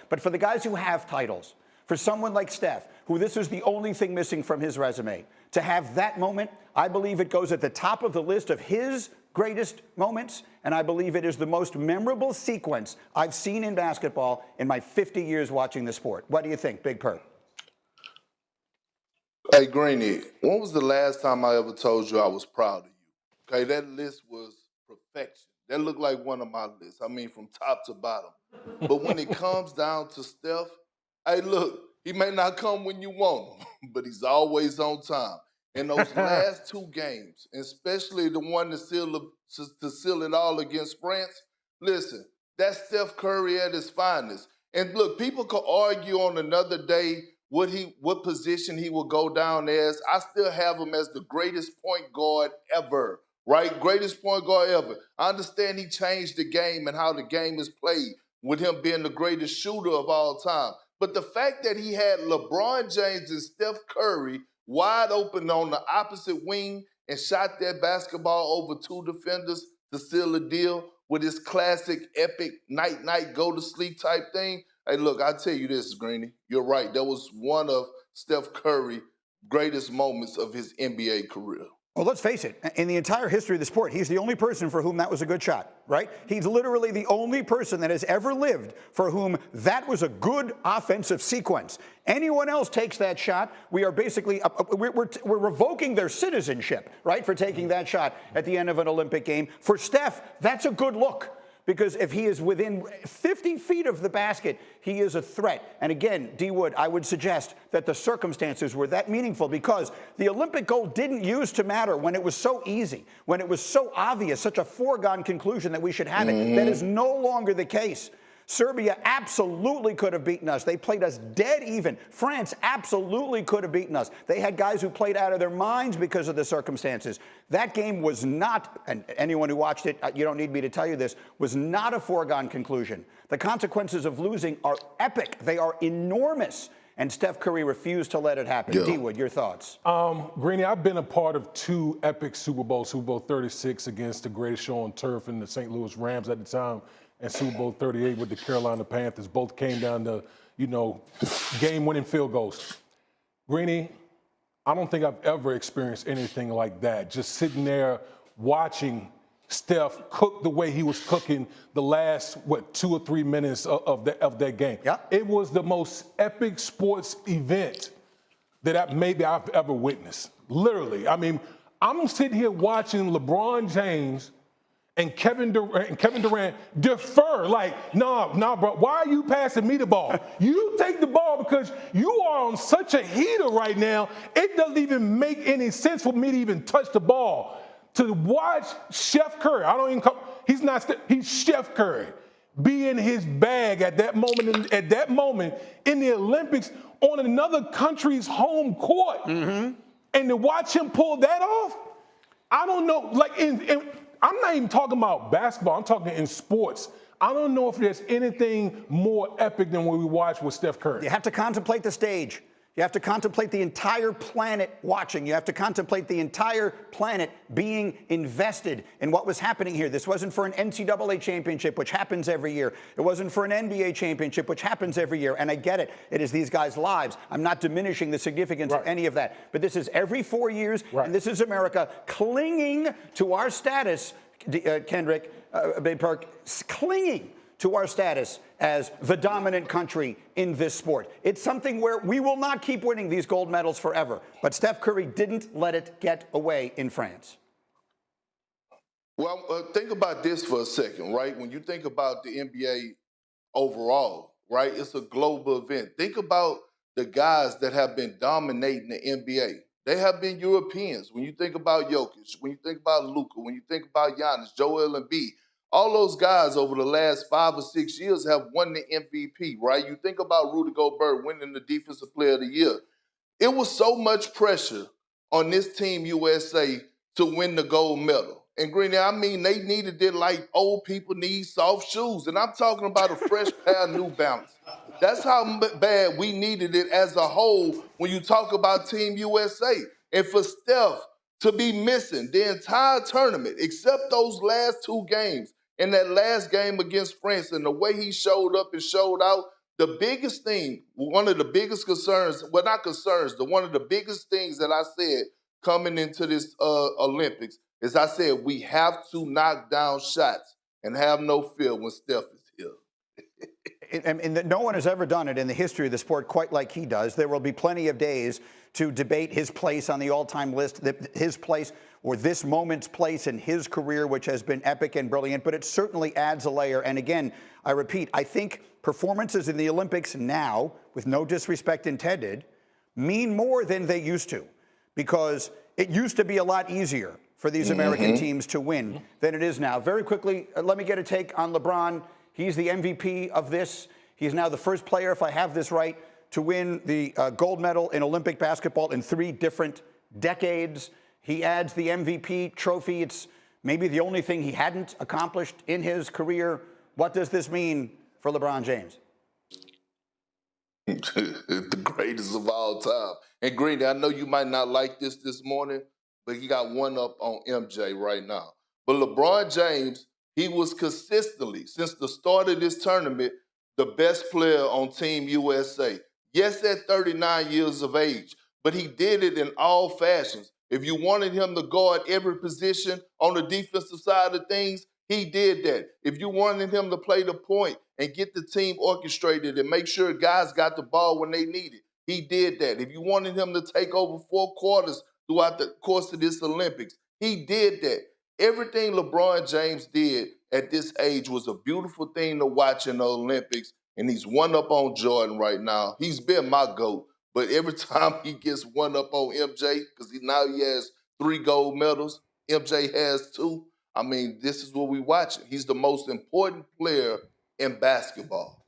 But for the guys who have titles, for someone like Steph, who this is the only thing missing from his resume, to have that moment, I believe it goes at the top of the list of his greatest moments, and I believe it is the most memorable sequence I've seen in basketball in my 50 years watching the sport. What do you think, Big Perk? Hey, Greeny, when was the last time I ever told you I was proud of you? Okay, that list was perfection. That looked like one of my lists. I mean, from top to bottom. But when it comes down to Steph, hey, look, he may not come when you want him, but he's always on time. In those last two games, especially the one to seal it all against France, listen, that's Steph Curry at his finest. And look, people could argue on another day what position he will go down as. I still have him as the greatest point guard ever, right? Greatest point guard ever. I understand he changed the game and how the game is played with him being the greatest shooter of all time. But the fact that he had LeBron James and Steph Curry wide open on the opposite wing and shot that basketball over two defenders to seal the deal with his classic epic night-night go-to-sleep type thing. Hey, look, I'll tell you this, Greeny. You're right. That was one of Steph Curry's greatest moments of his NBA career. Well, let's face it, in the entire history of the sport, he's the only person for whom that was a good shot, right? He's literally the only person that has ever lived for whom that was a good offensive sequence. Anyone else takes that shot, we are basically, we're revoking their citizenship, right, for taking that shot at the end of an Olympic game. For Steph, that's a good look. Because if he is within 50 feet of the basket, he is a threat. And again, D. Wood, I would suggest that the circumstances were that meaningful because the Olympic gold didn't used to matter when it was so easy, when it was so obvious, such a foregone conclusion that we should have it. That is no longer the case. Serbia absolutely could have beaten us. They played us dead even. France absolutely could have beaten us. They had guys who played out of their minds because of the circumstances. That game was not, and anyone who watched it, you don't need me to tell you this, was not a foregone conclusion. The consequences of losing are epic. They are enormous. And Steph Curry refused to let it happen. Yeah. D-Wood, your thoughts? Greeny, I've been a part of two epic Super Bowls, Super Bowl 36 against the greatest show on turf and the St. Louis Rams at the time, and Super Bowl 38 with the Carolina Panthers. Both came down to, game-winning field goals. Greeny, I don't think I've ever experienced anything like that. Just sitting there watching Steph cook the way he was cooking the last, 2 or 3 minutes of that game. Yeah. It was the most epic sports event that I've ever witnessed. Literally. I mean, I'm sitting here watching LeBron James and Kevin Durant defer, like, nah, bro, why are you passing me the ball? You take the ball because you are on such a heater right now, it doesn't even make any sense for me to even touch the ball. To watch Chef Curry, he's Chef Curry, be in his bag at that moment in the Olympics on another country's home court. And to watch him pull that off, I don't know, I'm not even talking about basketball. I'm talking in sports. I don't know if there's anything more epic than what we watched with Steph Curry. You have to contemplate the stage. You have to contemplate the entire planet watching. You have to contemplate the entire planet being invested in what was happening here. This wasn't for an NCAA championship, which happens every year. It wasn't for an NBA championship, which happens every year. And I get it. It is these guys' lives. I'm not diminishing the significance of any of that. But this is every 4 years, and this is America clinging to our status, Kendrick, Big Perk, clinging to our status as the dominant country in this sport. It's something where we will not keep winning these gold medals forever. But Steph Curry didn't let it get away in France. Well, think about this for a second, right? When you think about the NBA overall, right, it's a global event. Think about the guys that have been dominating the NBA. They have been Europeans. When you think about Jokic, when you think about Luka, when you think about Giannis, Joel Embiid, all those guys over the last 5 or 6 years have won the MVP, right? You think about Rudy Gobert winning the Defensive Player of the Year. It was so much pressure on this Team USA to win the gold medal. And Greeny, I mean, they needed it like old people need soft shoes. And I'm talking about a fresh pair of New Balance. That's how bad we needed it as a whole when you talk about Team USA. And for Steph to be missing the entire tournament, except those last 2 games, in that last game against France, and the way he showed up and showed out, The biggest thing, one of the biggest concerns, well, not concerns, one of the biggest things that I said coming into this Olympics is I said we have to knock down shots and have no fear when Steph is here. And no one has ever done it in the history of the sport quite like he does. There will be plenty of days to debate his place on the all-time list, his place or this moment's place in his career, which has been epic and brilliant, but it certainly adds a layer. And again, I repeat, I think performances in the Olympics now, with no disrespect intended, mean more than they used to, because it used to be a lot easier for these American teams to win than it is now. Very quickly, let me get a take on LeBron. He's the MVP of this. He's now the first player, if I have this right, to win the gold medal in Olympic basketball in 3 different decades. He adds the MVP trophy. It's maybe the only thing he hadn't accomplished in his career. What does this mean for LeBron James? The greatest of all time. And Greeny, I know you might not like this morning, but he got one up on MJ right now. But LeBron James, he was consistently, since the start of this tournament, the best player on Team USA. Yes, at 39 years of age, but he did it in all fashions. If you wanted him to guard every position on the defensive side of things, he did that. If you wanted him to play the point and get the team orchestrated and make sure guys got the ball when they need it, he did that. If you wanted him to take over 4 quarters throughout the course of this Olympics, he did that. Everything LeBron James did at this age was a beautiful thing to watch in the Olympics, and he's one up on Jordan right now. He's been my GOAT, but every time he gets one up on MJ, because now he has 3 gold medals, MJ has 2. I mean, this is what we watching. He's the most important player in basketball.